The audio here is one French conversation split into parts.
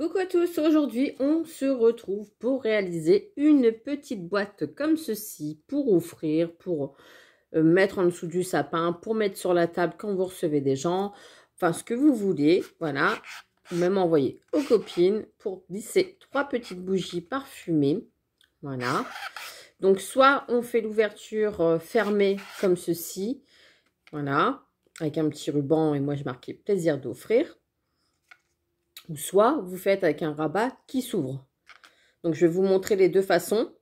Coucou à tous, aujourd'hui on se retrouve pour réaliser une petite boîte comme ceci pour offrir, pour mettre en dessous du sapin, pour mettre sur la table quand vous recevez des gens, enfin ce que vous voulez, voilà. Ou même envoyer aux copines pour glisser 3 petites bougies parfumées, voilà. Donc soit on fait l'ouverture fermée comme ceci, voilà, avec un petit ruban et moi j'ai marqué plaisir d'offrir. Ou soit vous faites avec un rabat qui s'ouvre. Donc je vais vous montrer les deux façons.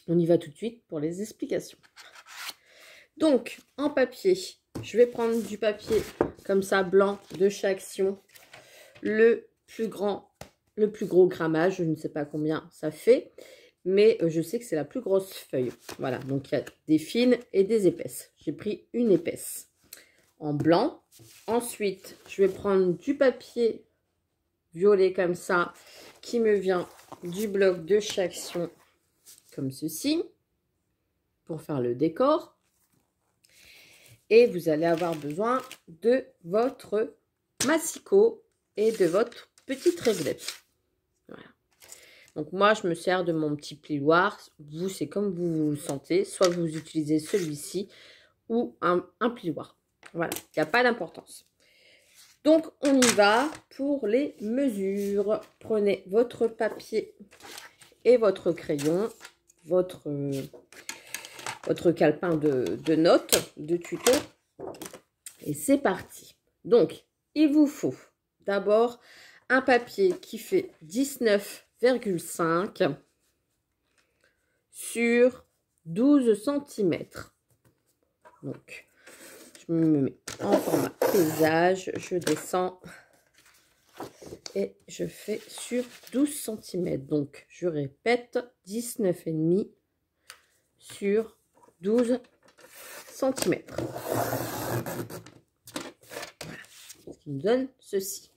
On y va tout de suite pour les explications. Donc en papier, je vais prendre du papier comme ça blanc de chez Action. Le plus gros grammage, je ne sais pas combien ça fait, mais je sais que c'est la plus grosse feuille. Voilà, donc il y a des fines et des épaisses. J'ai pris une épaisse en blanc. Ensuite, je vais prendre du papier violet comme ça, qui me vient du bloc de chez Action, comme ceci, pour faire le décor. Et vous allez avoir besoin de votre massicot et de votre petite réglette. Voilà. Donc moi, je me sers de mon petit plioir. Vous, c'est comme vous le sentez. Soit vous utilisez celui-ci ou un plioir. Voilà, il n'y a pas d'importance. Donc, on y va pour les mesures. Prenez votre papier et votre crayon, votre calepin de notes, de tuto. Et c'est parti. Donc, il vous faut d'abord un papier qui fait 19,5 sur 12 cm. Donc, je me mets en format paysage, je descends et je fais sur 12 cm. Donc, je répète, 19,5 sur 12 cm. Voilà, ce qui nous donne ceci.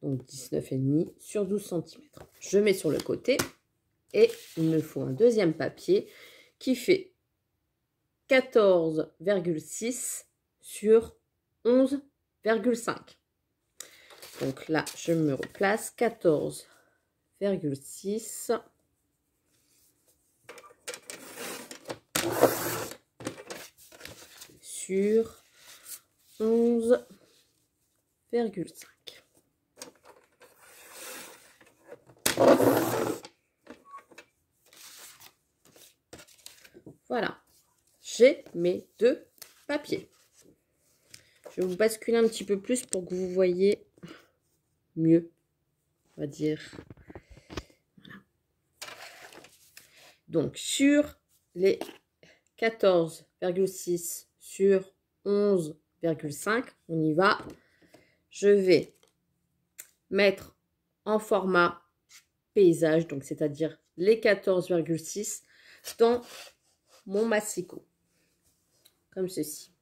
Donc, 19,5 sur 12 cm. Je mets sur le côté et il me faut un deuxième papier qui fait 14,6 sur 11,5. Donc là, je me replace 14,6 sur 11,5. Voilà. J'ai mes deux papiers. Je vais vous basculer un petit peu plus pour que vous voyez mieux, on va dire. Voilà. Donc, sur les 14,6 sur 11,5, on y va. Je vais mettre en format paysage, donc c'est-à-dire les 14,6 dans mon massicot. Comme ceci.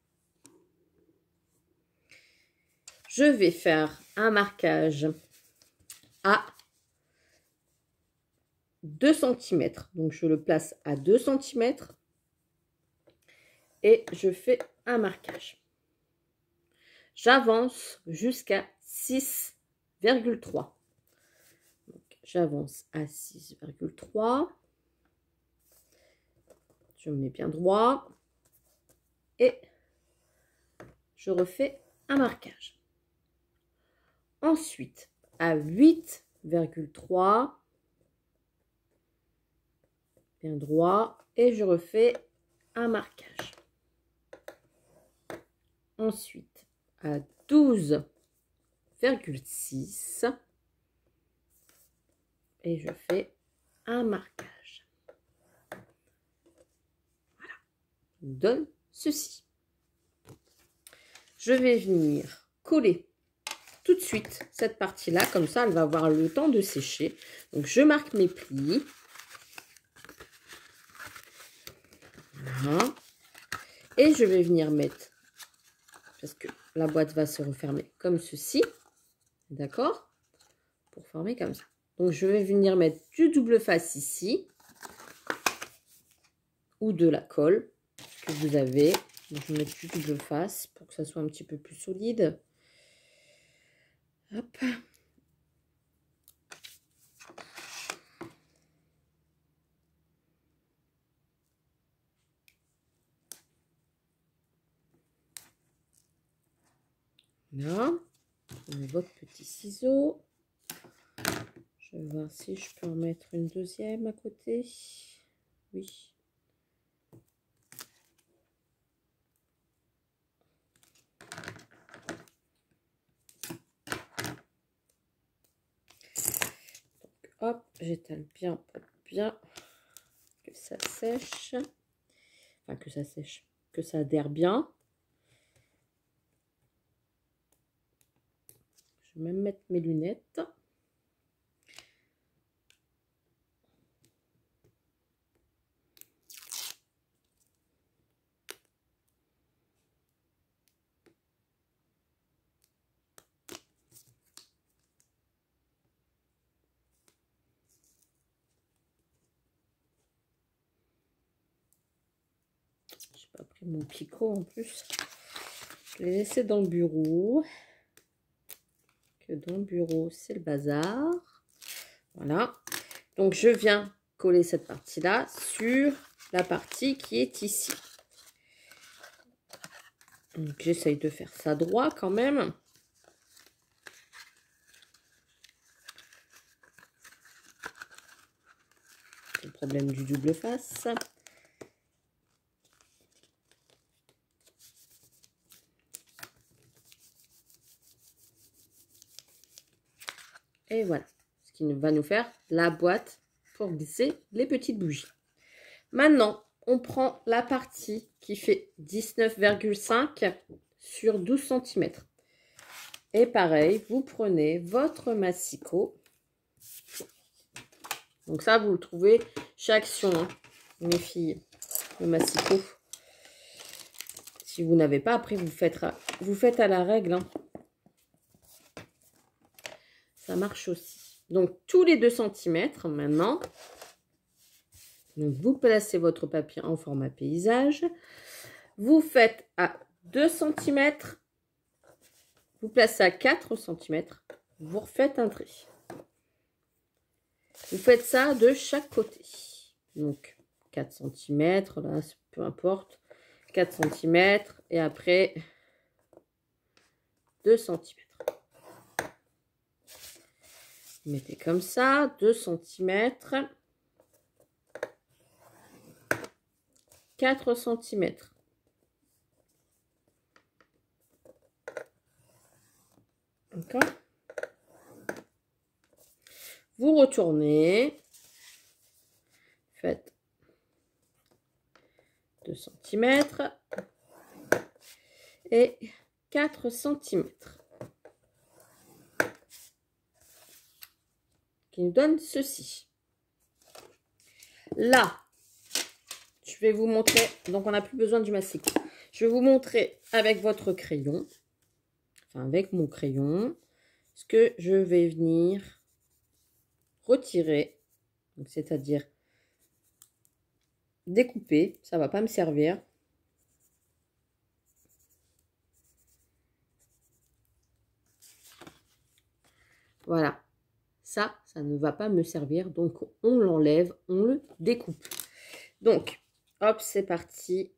Je vais faire un marquage à 2 cm. Donc, je le place à 2 cm et je fais un marquage. J'avance jusqu'à 6,3. J'avance à 6,3. Je me mets bien droit. Et je refais un marquage. Ensuite, à 8,3, bien droit, et je refais un marquage. Ensuite, à 12,6, et je fais un marquage. Voilà, on donne ceci. Je vais venir coller tout de suite cette partie-là, comme ça, elle va avoir le temps de sécher. Donc, je marque mes plis. Voilà. Et je vais venir mettre, parce que la boîte va se refermer comme ceci, d'accord? Pour former comme ça. Donc, je vais venir mettre du double face ici, ou de la colle que vous avez. Donc, je vais mettre du double face pour que ça soit un petit peu plus solide. Hop. Là, on met votre petit ciseau. Je vais voir si je peux en mettre une deuxième à côté. Oui. Hop, j'étale bien pour bien que ça sèche. Enfin, que ça sèche, que ça adhère bien. Je vais même mettre mes lunettes. J'ai pas pris mon picot en plus. Je l'ai laissé dans le bureau. Que dans le bureau, c'est le bazar. Voilà. Donc, je viens coller cette partie-là sur la partie qui est ici. Donc, j'essaye de faire ça droit quand même. C'est le problème du double face. Et voilà, ce qui va nous faire la boîte pour glisser les petites bougies. Maintenant, on prend la partie qui fait 19,5 sur 12 cm. Et pareil, vous prenez votre massicot. Donc ça, vous le trouvez chez Action, hein, mes filles, le massicot. Si vous n'avez pas, après, vous faites à la règle, hein. Ça marche aussi. Donc, tous les 2 cm maintenant. Donc, vous placez votre papier en format paysage. Vous faites à 2 cm. Vous placez à 4 cm. Vous refaites un trait. Vous faites ça de chaque côté. Donc, 4 cm, là, peu importe. 4 cm. Et après, 2 cm. Vous mettez comme ça, 2 cm. 4 cm. D'accord? Vous retournez. Faites 2 cm. Et 4 cm. Qui nous donne ceci. Là, je vais vous montrer, donc on n'a plus besoin du massicot. Je vais vous montrer avec votre crayon, enfin avec mon crayon, ce que je vais venir retirer, c'est-à-dire découper, ça va pas me servir. Voilà. Ça ne va pas me servir. Donc, on l'enlève, on le découpe. Donc, hop, c'est parti.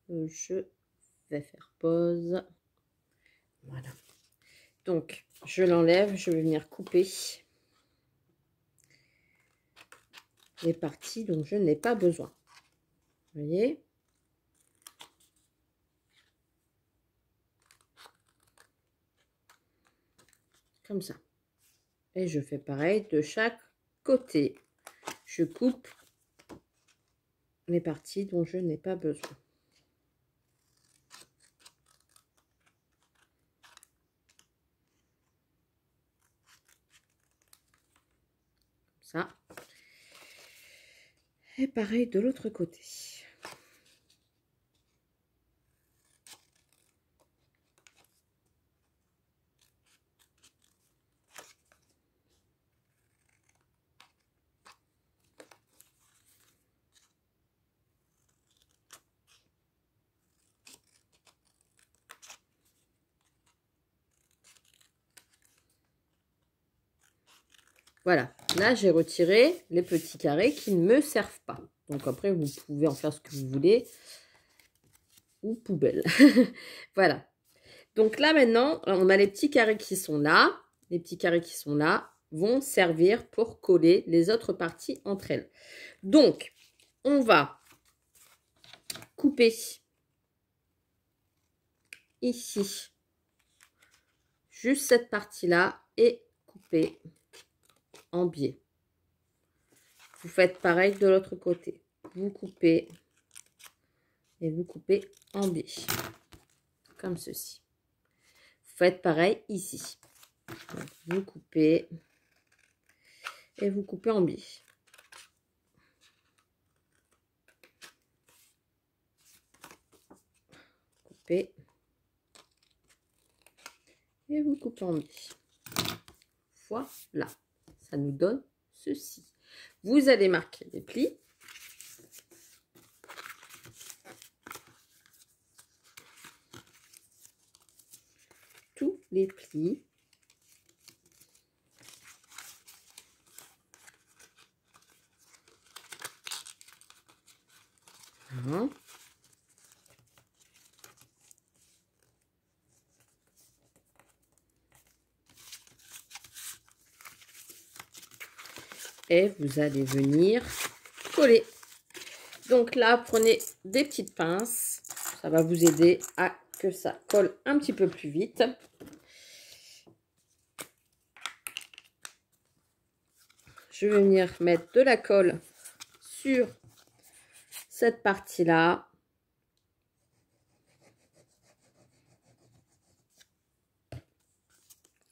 Je vais faire pause. Voilà. Donc, je l'enlève. Je vais venir couper les parties dont je n'ai pas besoin. Vous voyez ? Comme ça. Et je fais pareil de chaque côté. Je coupe les parties dont je n'ai pas besoin. Ça. Et pareil de l'autre côté. Voilà, là j'ai retiré les petits carrés qui ne me servent pas. Donc après, vous pouvez en faire ce que vous voulez. Ou poubelle. Voilà. Donc là maintenant, on a les petits carrés qui sont là. Les petits carrés qui sont là vont servir pour coller les autres parties entre elles. Donc, on va couper ici juste cette partie-là et couper en biais. Vous faites pareil de l'autre côté. Vous coupez et vous coupez en biais. Comme ceci. Vous faites pareil ici. Donc, vous coupez et vous coupez en biais. Coupez et vous coupez en biais. Voilà. Ça nous donne ceci. Vous allez marquer les plis. Tous les plis. Voilà. Et vous allez venir coller. Donc là, prenez des petites pinces. Ça va vous aider à que ça colle un petit peu plus vite. Je vais venir mettre de la colle sur cette partie-là.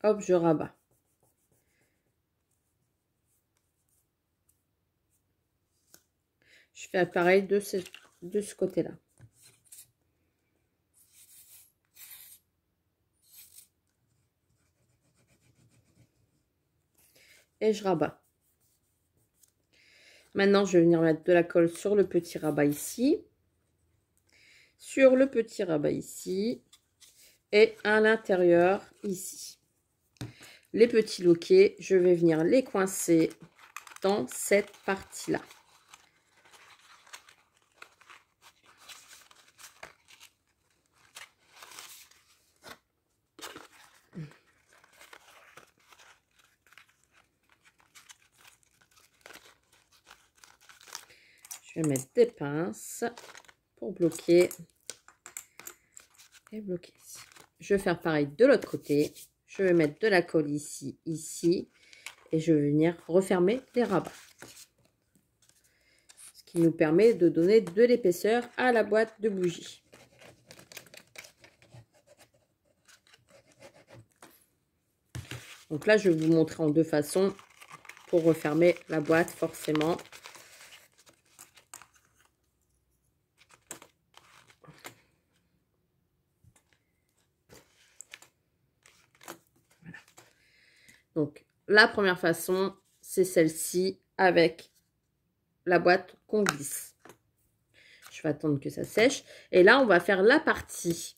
Hop, je rabats. Je fais pareil de ce côté-là. Et je rabats. Maintenant, je vais venir mettre de la colle sur le petit rabat ici. Sur le petit rabat ici. Et à l'intérieur ici. Les petits loquets, je vais venir les coincer dans cette partie-là. Je vais mettre des pinces pour bloquer et bloquer ici. Je vais faire pareil de l'autre côté. Je vais mettre de la colle ici, ici. Et je vais venir refermer les rabats. Ce qui nous permet de donner de l'épaisseur à la boîte de bougies. Donc là, je vais vous montrer en deux façons pour refermer la boîte forcément. Voilà. Donc la première façon, c'est celle-ci avec la boîte qu'on glisse. Je vais attendre que ça sèche. Et là, on va faire la partie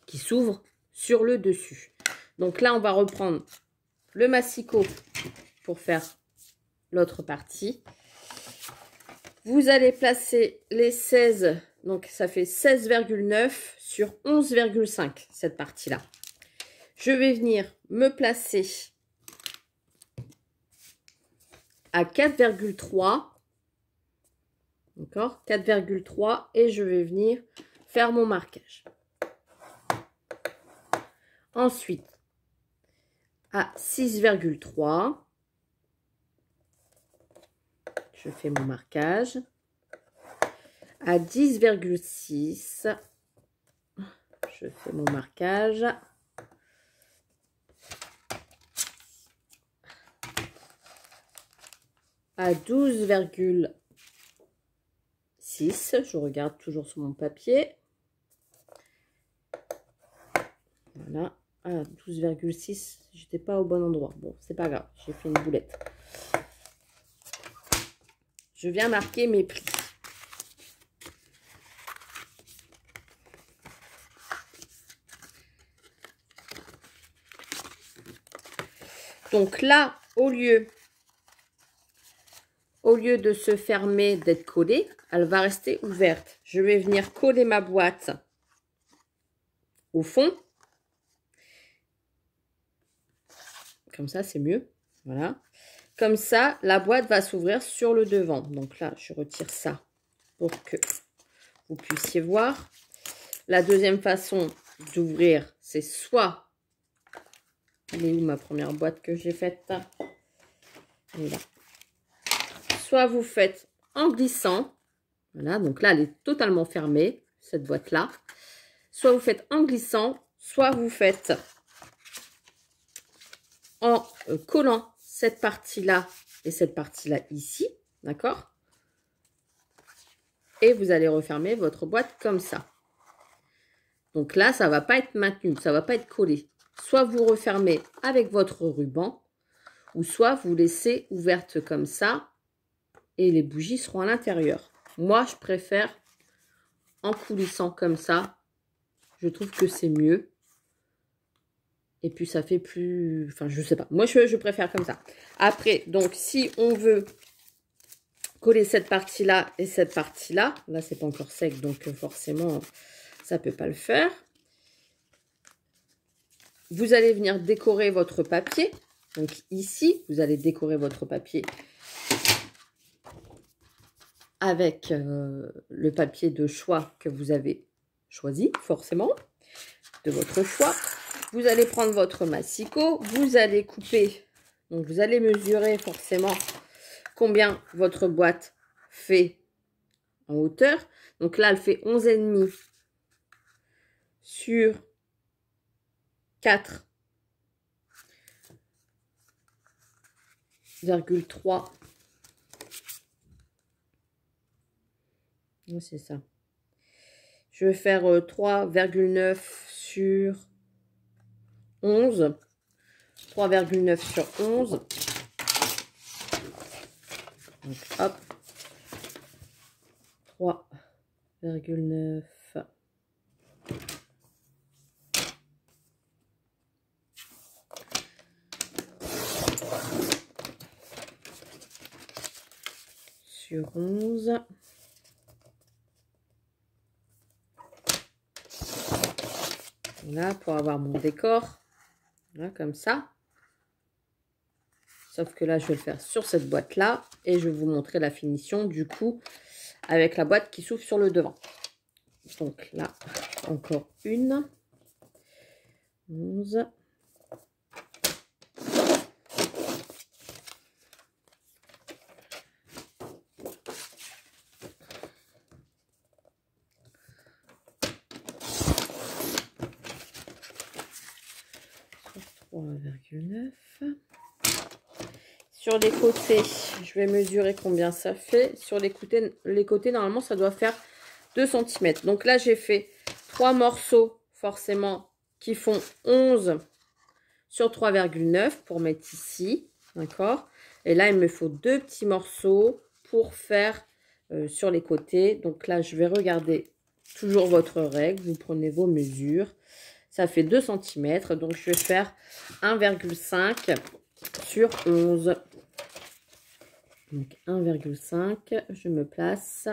qui s'ouvre sur le dessus. Donc là, on va reprendre le massicot pour faire l'autre partie. Vous allez placer les 16, donc ça fait 16,9 sur 11,5 cette partie-là. Je vais venir me placer à 4,3. D'accord, 4,3 et je vais venir faire mon marquage. Ensuite, à 6,3, je fais mon marquage. À 10,6, je fais mon marquage. À 12,6, je regarde toujours sur mon papier. Voilà, à 12,6, j'étais pas au bon endroit. Bon, c'est pas grave, j'ai fait une boulette. Je viens marquer mes plis. Donc là, au lieu de se fermer, d'être collée, elle va rester ouverte. Je vais venir coller ma boîte au fond. Comme ça, c'est mieux. Voilà. Comme ça, la boîte va s'ouvrir sur le devant. Donc là, je retire ça pour que vous puissiez voir. La deuxième façon d'ouvrir, c'est soit... Elle est où ma première boîte que j'ai faite? Là. Soit vous faites en glissant. Voilà, donc là, elle est totalement fermée, cette boîte-là. Soit vous faites en glissant, soit vous faites en collant cette partie-là et cette partie-là ici, d'accord? Et vous allez refermer votre boîte comme ça. Donc là, ça ne va pas être maintenu, ça ne va pas être collé. Soit vous refermez avec votre ruban, ou soit vous laissez ouverte comme ça et les bougies seront à l'intérieur. Moi, je préfère en coulissant comme ça. Je trouve que c'est mieux. Et puis, ça fait plus... Enfin, je sais pas. Moi, je préfère comme ça. Après, donc, si on veut coller cette partie-là et cette partie-là, là, c'est pas encore sec, donc forcément, ça peut pas le faire. Vous allez venir décorer votre papier. Donc, ici, vous allez décorer votre papier avec le papier de choix que vous avez choisi, forcément, de votre choix. Vous allez prendre votre massicot, vous allez couper, donc vous allez mesurer forcément combien votre boîte fait en hauteur. Donc là, elle fait 11,5 sur 4,3. C'est ça. Je vais faire 3,9 sur 11. 3,9 sur 11. Donc, hop. 3,9. Sur 11. Voilà, pour avoir mon décor. Voilà, comme ça. Sauf que là, je vais le faire sur cette boîte-là. Et je vais vous montrer la finition, du coup, avec la boîte qui s'ouvre sur le devant. Donc là, encore une. 11. Sur les côtés, je vais mesurer combien ça fait. Sur les côtés, normalement, ça doit faire 2 cm. Donc là, j'ai fait 3 morceaux, forcément, qui font 11 sur 3,9 pour mettre ici. D'accord? Et là, il me faut 2 petits morceaux pour faire sur les côtés. Donc là, je vais regarder toujours votre règle. Vous prenez vos mesures. Ça fait 2 cm. Donc, je vais faire 1,5 sur 11. Donc 1,5, je me place.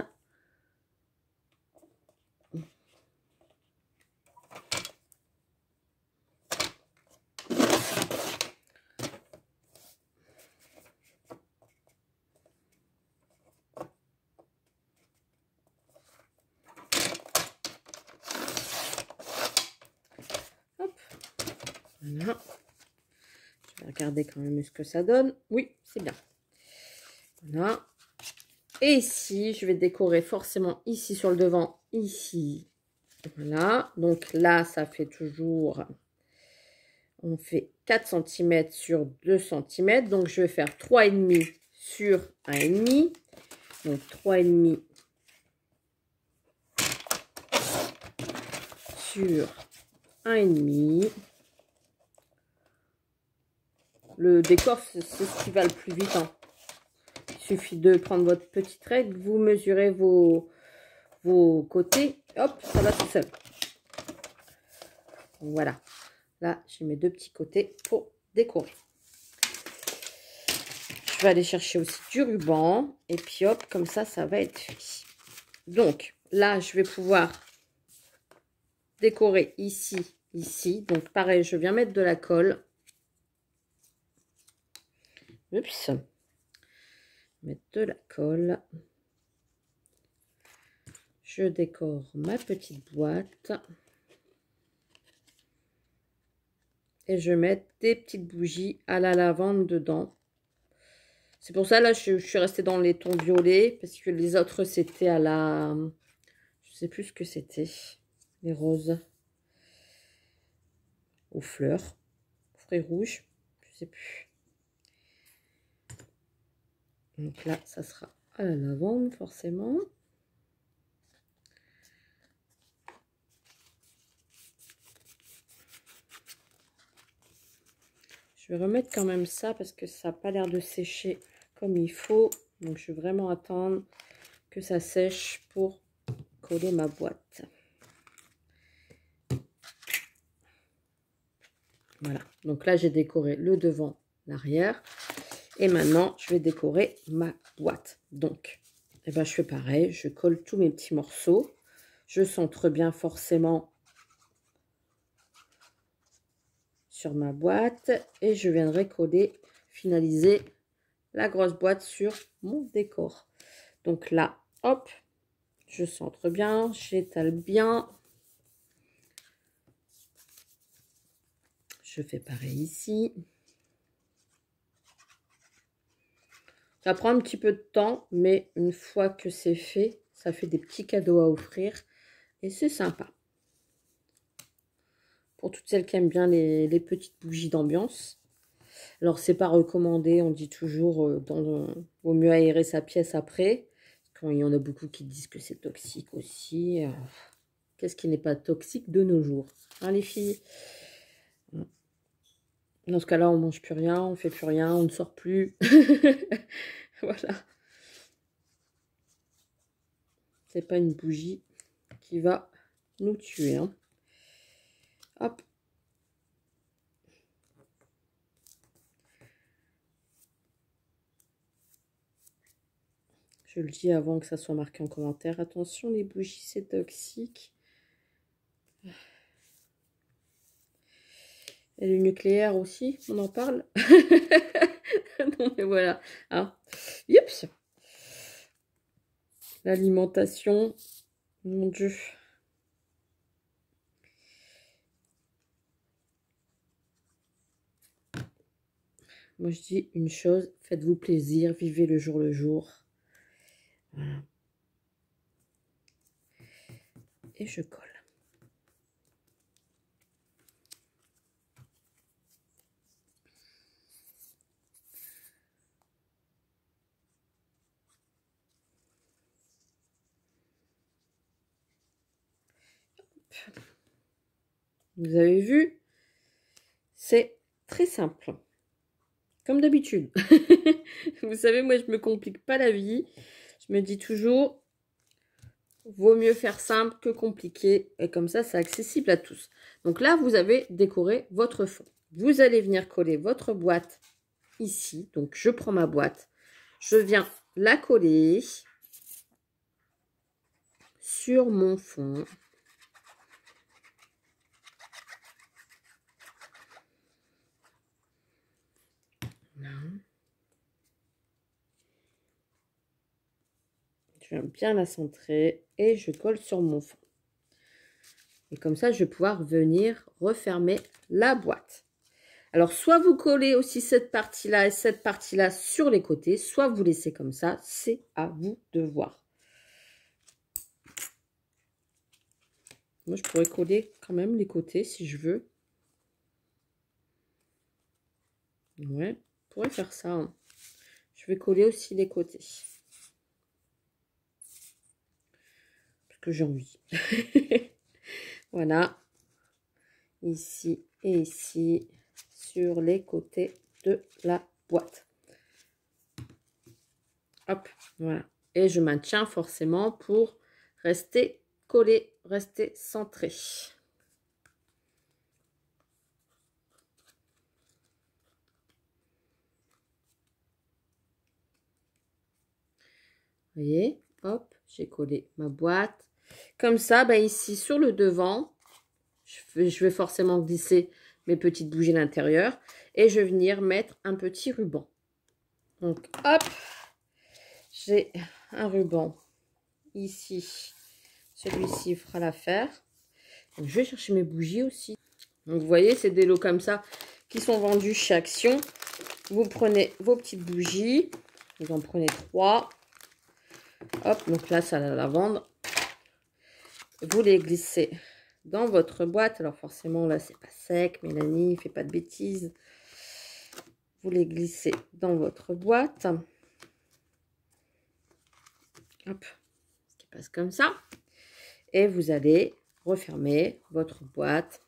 Hop. Voilà. Je vais regarder quand même ce que ça donne. Oui, c'est bien. Voilà. Et ici, je vais décorer forcément ici sur le devant, ici. Voilà. Donc là, ça fait toujours... On fait 4 cm sur 2 cm. Donc, je vais faire 3,5 sur 1,5. Donc, 3,5 sur 1,5. Le décor, c'est ce qui va le plus vite. Hein. Il suffit de prendre votre petite règle, vous mesurez vos côtés, hop, ça va tout seul. Voilà. Là, j'ai mes 2 petits côtés pour décorer. vais aller chercher aussi du ruban. Et puis hop, comme ça va être fait. Donc là, je vais pouvoir décorer ici, ici. Donc pareil, je viens mettre de la colle. Oups. Mettre de la colle. Je décore ma petite boîte. Et je mets des petites bougies à la lavande dedans. C'est pour ça, là, je suis restée dans les tons violets. Parce que les autres, c'était à la... Je sais plus ce que c'était. Les roses. Aux fleurs. Fruits rouges. Je sais plus. Donc là, ça sera à la lavande, forcément. Je vais remettre quand même ça parce que ça n'a pas l'air de sécher comme il faut. Donc, je vais vraiment attendre que ça sèche pour coller ma boîte. Voilà. Donc là, j'ai décoré le devant, l'arrière. Et maintenant, je vais décorer ma boîte. Donc, eh ben, je fais pareil. Je colle tous mes petits morceaux. Je centre bien forcément sur ma boîte. Et je viendrai coller, finaliser la grosse boîte sur mon décor. Donc là, hop, je centre bien, j'étale bien. Je fais pareil ici. Ça prend un petit peu de temps, mais une fois que c'est fait, ça fait des petits cadeaux à offrir. Et c'est sympa. Pour toutes celles qui aiment bien les petites bougies d'ambiance. Alors, c'est pas recommandé, on dit toujours, vaut mieux aérer sa pièce après. Quand il y en a beaucoup qui disent que c'est toxique aussi. Qu'est-ce qui n'est pas toxique de nos jours, hein, les filles? Dans ce cas-là, on mange plus rien, on fait plus rien, on ne sort plus. Voilà. C'est pas une bougie qui va nous tuer, hein. Hop. Je le dis avant que ça soit marqué en commentaire. Attention, les bougies, c'est toxique. Et le nucléaire aussi, on en parle. Non, mais voilà. Ah. Youps. L'alimentation. Mon Dieu. Moi, je dis une chose. Faites-vous plaisir. Vivez le jour le jour. Voilà. Et je colle. Vous avez vu, c'est très simple. Comme d'habitude. Vous savez, moi, je me complique pas la vie. Je me dis toujours, vaut mieux faire simple que compliqué. Et comme ça, c'est accessible à tous. Donc là, vous avez décoré votre fond. Vous allez venir coller votre boîte ici. Donc, je prends ma boîte. Je viens la coller sur mon fond. Je viens bien la centrer et je colle sur mon fond. Et comme ça, je vais pouvoir venir refermer la boîte. Alors, soit vous collez aussi cette partie-là et cette partie-là sur les côtés, soit vous laissez comme ça. C'est à vous de voir. Moi, je pourrais coller quand même les côtés si je veux. Ouais, je pourrais faire ça, hein. Je vais coller aussi les côtés. Parce que j'ai envie. Voilà. Ici et ici. Sur les côtés de la boîte. Hop, voilà. Et je maintiens forcément pour rester collé, rester centré. Vous voyez, hop, j'ai collé ma boîte. Comme ça, bah ici, sur le devant, je vais forcément glisser mes petites bougies à l'intérieur. Et je vais venir mettre un petit ruban. Donc, hop, j'ai un ruban ici. Celui-ci fera l'affaire. Je vais chercher mes bougies aussi. Donc, vous voyez, c'est des lots comme ça qui sont vendus chez Action. Vous prenez vos petites bougies. Vous en prenez 3. Hop, donc là, ça la lavande. Vous les glissez dans votre boîte. Alors, forcément, là, c'est pas sec. Mélanie, fais pas de bêtises. Vous les glissez dans votre boîte. Hop, ce qui passe comme ça. Et vous allez refermer votre boîte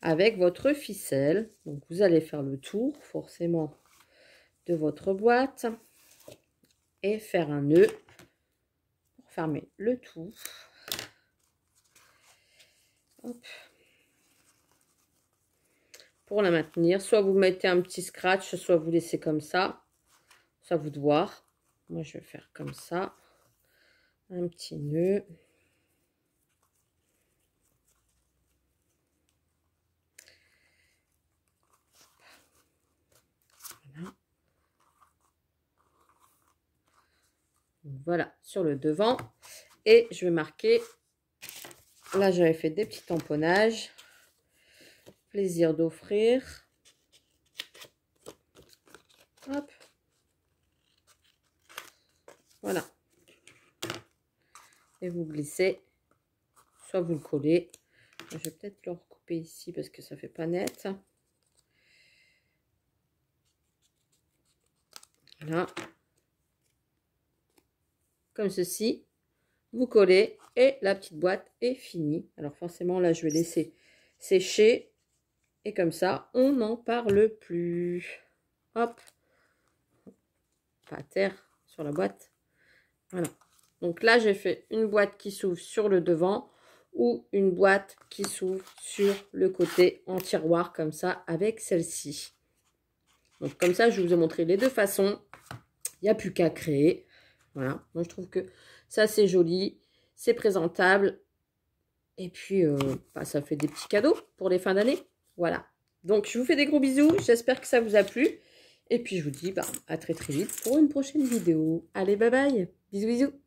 avec votre ficelle. Donc, vous allez faire le tour, forcément, de votre boîte et faire un nœud pour fermer le tout. Hop. Pour la maintenir, soit vous mettez un petit scratch, soit vous laissez comme ça. Ça vous de voir. Moi, je vais faire comme ça. Un petit nœud. Voilà. Voilà, sur le devant. Et je vais marquer. Là, j'avais fait des petits tamponnages. Plaisir d'offrir. Hop. Voilà. Et vous glissez. Soit vous le collez. Je vais peut-être le recouper ici parce que ça fait pas net. Voilà. Comme ceci. Vous collez et la petite boîte est finie. Alors forcément, là, je vais laisser sécher. Et comme ça, on n'en parle plus. Hop. Pas à terre sur la boîte. Voilà. Donc là, j'ai fait une boîte qui s'ouvre sur le devant ou une boîte qui s'ouvre sur le côté en tiroir comme ça avec celle-ci. Donc comme ça, je vous ai montré les deux façons. Il n'y a plus qu'à créer. Voilà. Moi, je trouve que ça, c'est joli. C'est présentable. Et puis, bah, ça fait des petits cadeaux pour les fins d'année. Voilà. Donc, je vous fais des gros bisous. J'espère que ça vous a plu. Et puis, je vous dis bah, à très très vite pour une prochaine vidéo. Allez, bye bye. Bisous, bisous.